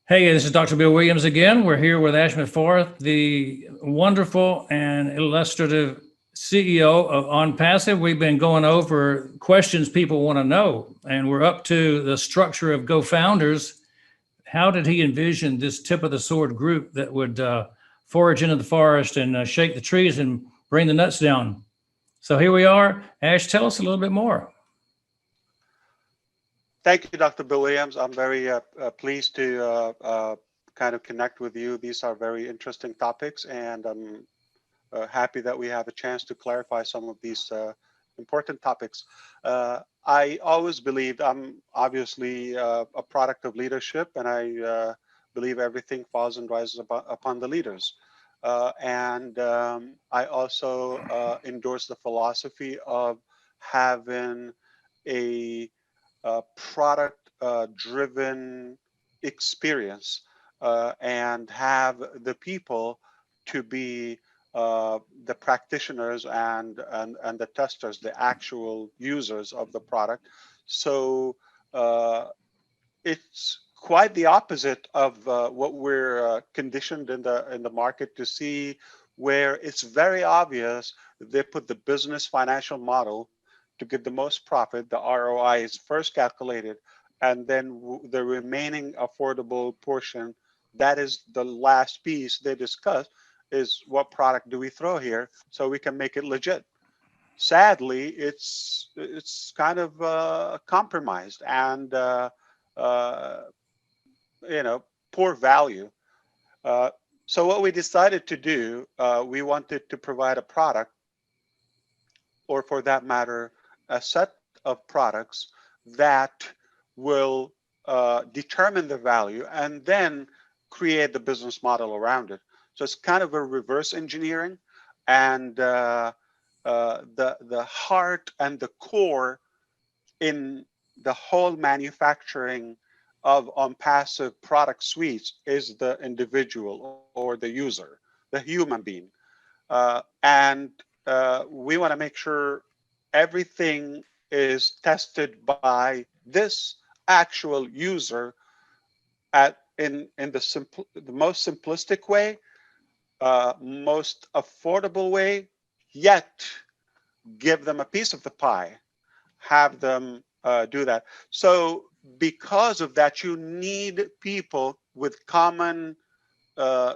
Hey, this is Dr. Bill Williams again. We're here with Ash Mufareh, the wonderful and illustrative CEO of ONPASSIVE. We've been going over questions people want to know, and we're up to the structure of GoFounders. How did he envision this tip of the sword group that would forage into the forest and shake the trees and bring the nuts down? So here we are. Ash, tell us a little bit more. Thank you, Dr. Bill Williams. I'm very pleased to kind of connect with you. These are very interesting topics, and I'm happy that we have a chance to clarify some of these important topics. I always believed I'm obviously a product of leadership, and I believe everything falls and rises upon the leaders. I also endorse the philosophy of having a product-driven experience and have the people to be the practitioners and the testers, the actual users of the product. So it's quite the opposite of what we're conditioned in the market to see, where it's very obvious they put the business financial model to get the most profit. The ROI is first calculated, and then the remaining affordable portion, that is the last piece they discuss, is what product do we throw here so we can make it legit. Sadly, it's kind of compromised and uh, poor value. Uh, so what we decided to do, we wanted to provide a product, or for that matter, a set of products that will determine the value and then create the business model around it. So it's kind of a reverse engineering, and the heart and the core in the whole manufacturing of ONPASSIVE product suites is the individual or the user, the human being. And we want to make sure everything is tested by this actual user in the most simplistic way, most affordable way, yet give them a piece of the pie, have them do that. So because of that, you need people with common uh,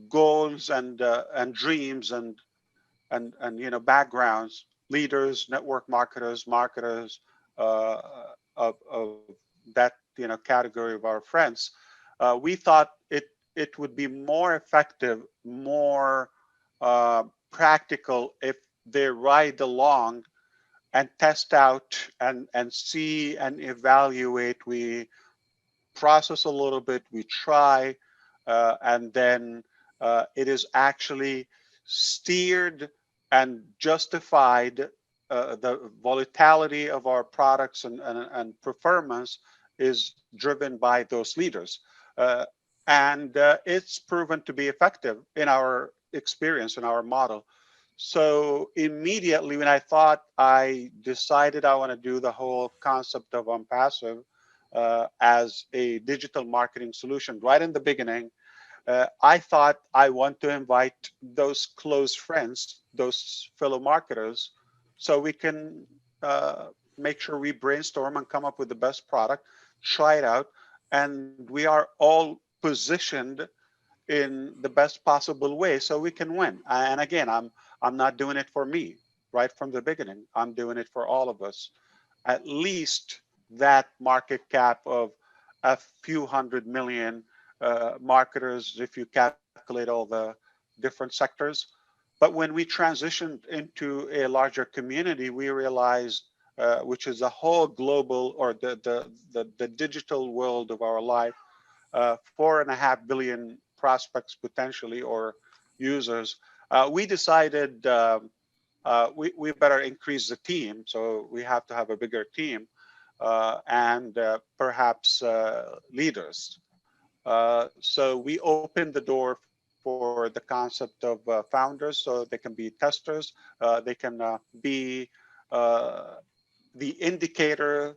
goals and dreams and backgrounds, leaders, network marketers uh, of that category of our friends. We thought it would be more effective, more practical if they ride along and test out and see and evaluate. We process a little bit, we try, and then it is actually steered and justified. The volatility of our products and performance is driven by those leaders. And it's proven to be effective in our experience, in our model. So immediately when I decided I want to do the whole concept of ONPASSIVE as a digital marketing solution right in the beginning, I thought I want to invite those close friends, those fellow marketers, so we can make sure we brainstorm and come up with the best product, try it out, and we are all positioned in the best possible way so we can win. And again, I'm not doing it for me right from the beginning. I'm doing it for all of us. At least that market cap of a few hundred million marketers, if you calculate all the different sectors. But when we transitioned into a larger community, we realized, which is a whole global or the digital world of our life, 4.5 billion prospects potentially or users. We decided we better increase the team, so we have to have a bigger team and perhaps leaders. So we opened the door for the concept of founders, so they can be testers, they can be the indicator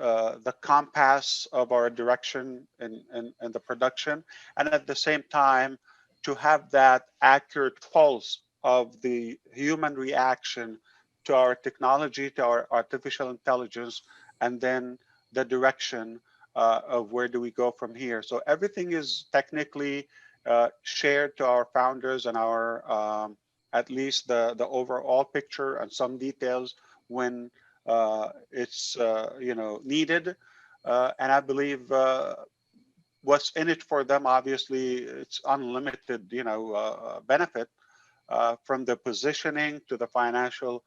the compass of our direction in the production, and at the same time to have that accurate pulse of the human reaction to our technology, to our artificial intelligence, and then the direction of where do we go from here. So everything is technically shared to our founders and our at least the overall picture and some details when it's needed. And I believe what's in it for them, obviously, it's unlimited, benefit from the positioning to the financial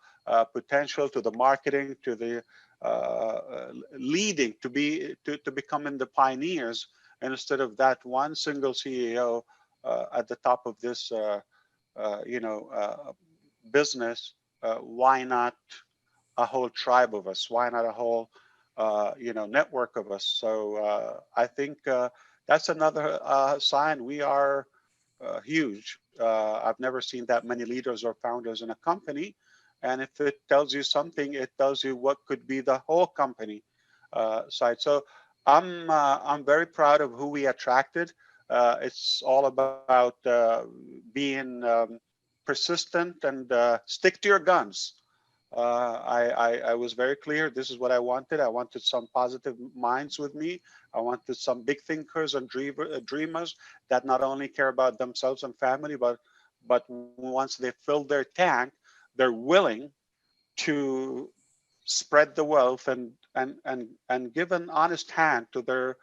potential to the marketing to the leading to becoming the pioneers, and instead of that one single CEO at the top of this business, why not a whole tribe of us? Why not a whole network of us? So I think that's another sign we are huge. I've never seen that many leaders or founders in a company. And if it tells you something, it tells you what could be the whole company side. So I'm very proud of who we attracted. It's all about being persistent and stick to your guns. I was very clear. This is what I wanted. I wanted some positive minds with me. I wanted some big thinkers and dreamers that not only care about themselves and family, but once they fill their tank, they're willing to spread the wealth and give an honest hand to their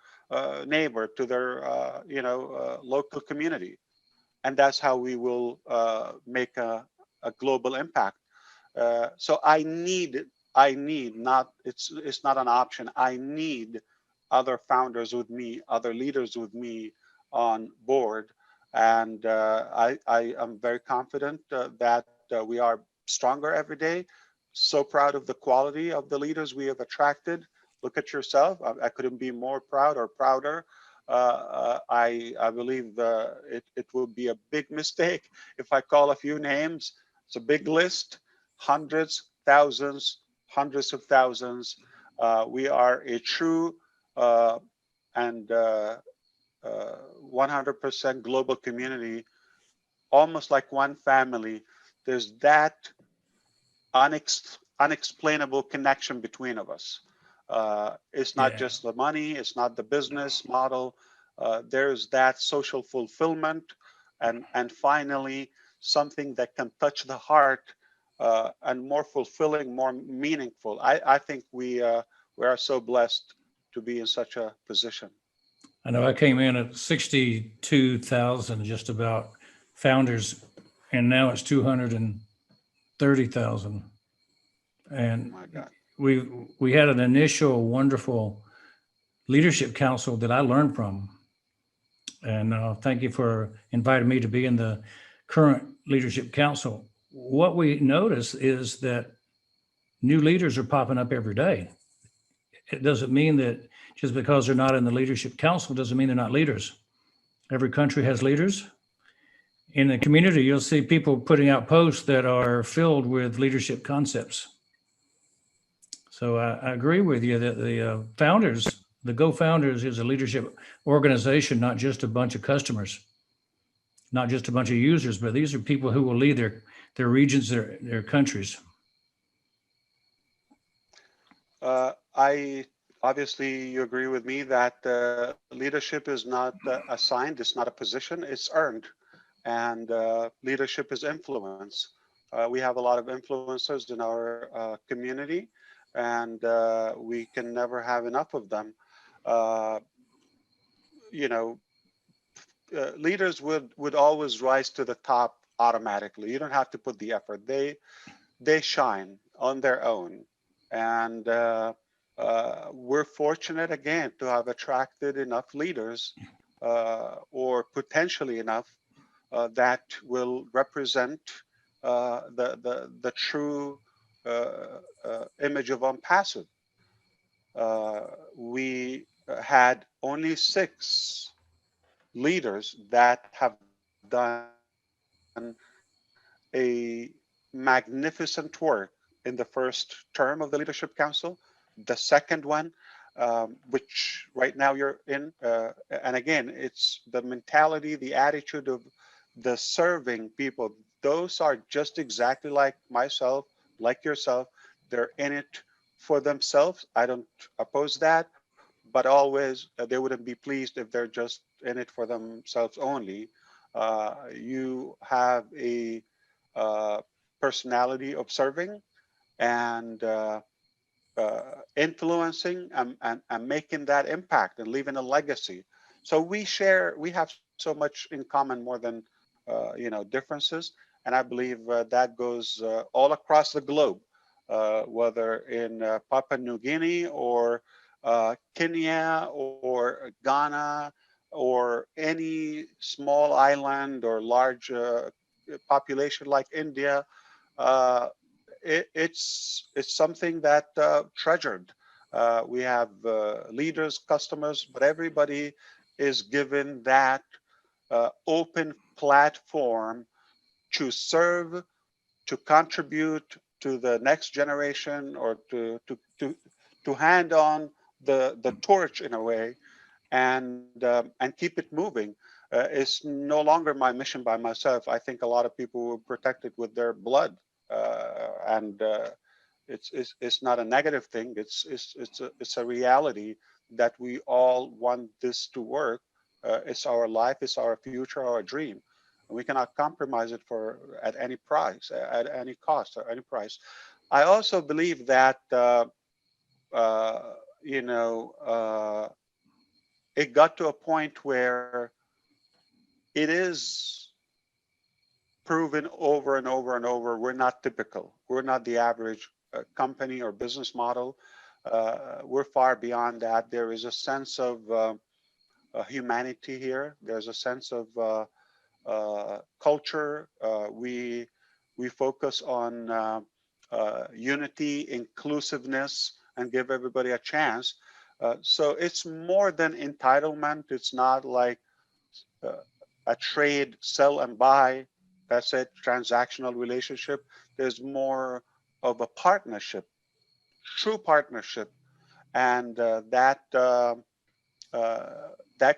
neighbor, to their local community, and that's how we will make a global impact. So I need not, it's not an option. I need other founders with me, other leaders with me on board. And I am very confident that we are stronger every day. So proud of the quality of the leaders we have attracted. Look at yourself. I couldn't be more proud or prouder. I believe it would be a big mistake if I call a few names. It's a big list. Hundreds, thousands, hundreds of thousands. We are a true and 100% global community, almost like one family. There's that unexplainable connection between of us. It's not just the money, it's not the business model. There's that social fulfillment, and finally something that can touch the heart and more fulfilling, more meaningful. I think we are so blessed to be in such a position. I know I came in at 62,000 just about founders, and now it's 230,000. And My God. we had an initial wonderful leadership council that I learned from. And thank you for inviting me to be in the current leadership council. What we notice is that new leaders are popping up every day. It doesn't mean that just because they're not in the leadership council doesn't mean they're not leaders. Every country has leaders. In the community, you'll see people putting out posts that are filled with leadership concepts. So I agree with you that the founders, the GoFounders is a leadership organization, not just a bunch of customers, not just a bunch of users, but these are people who will lead their regions, their countries. I obviously you agree with me that leadership is not assigned, it's not a position, it's earned, and leadership is influence. We have a lot of influencers in our community, and we can never have enough of them. You know, leaders would always rise to the top automatically. You don't have to put the effort. They shine on their own, and we're fortunate again to have attracted enough leaders, or potentially enough, that will represent the true image of ONPASSIVE. We had only 6 leaders that have done a magnificent work in the first term of the Leadership Council. The second one, which right now you're in. And again, it's the mentality, the attitude of the serving people. Those are just exactly like myself, like yourself. They're in it for themselves. I don't oppose that, but always they wouldn't be pleased if they're just in it for themselves only. You have a personality of serving and influencing and making that impact and leaving a legacy. So we have so much in common more than differences, and I believe that goes all across the globe, whether in Papua New Guinea or Kenya or Ghana or any small island or large population like India. Uh, it's something that treasured. We have leaders, customers, but everybody is given that open platform to serve, to contribute to the next generation, or to hand on the torch in a way, and keep it moving. It's no longer my mission by myself. I think a lot of people will protect it with their blood, and it's not a negative thing. It's a reality that we all want this to work. It's our life, it's our future, our dream. And we cannot compromise it for at any price, at any cost, or any price. I also believe that uh, you know it got to a point where it is proven over and over and over, we're not typical. We're not the average company or business model. We're far beyond that. There is a sense of humanity here. There's a sense of culture. We focus on unity, inclusiveness, and give everybody a chance. So it's more than entitlement. It's not like uh, a trade, sell and buy. That's it, transactional relationship. There's more of a partnership, true partnership, and that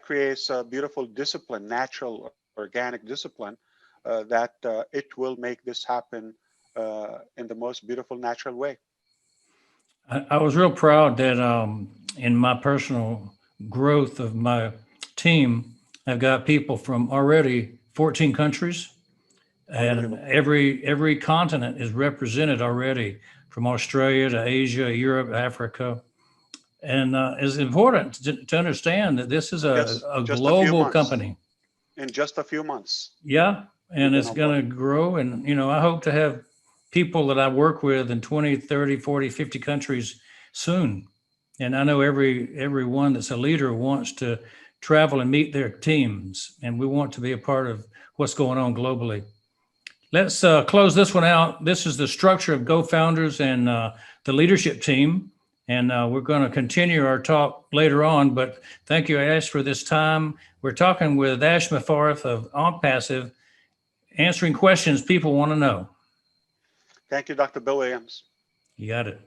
creates a beautiful discipline, natural, organic discipline, that it will make this happen in the most beautiful, natural way. I was real proud that in my personal growth of my team, I've got people from already 14 countries, and Unbelievable. every continent is represented already, from Australia to Asia, Europe, Africa. And it's important to understand that this is a Just a few global months. company. In just a few months, Yeah, we've and been it's on going board. to grow. And, I hope to have people that I work with in 20, 30, 40, 50 countries soon. And I know everyone that's a leader wants to travel and meet their teams. And we want to be a part of what's going on globally. Let's close this one out. This is the structure of GoFounders and the leadership team. And we're going to continue our talk later on. But thank you, Ash, for this time. We're talking with Ash Mufareh of ONPASSIVE, answering questions people want to know. Thank you, Dr. Bill Williams. You got it.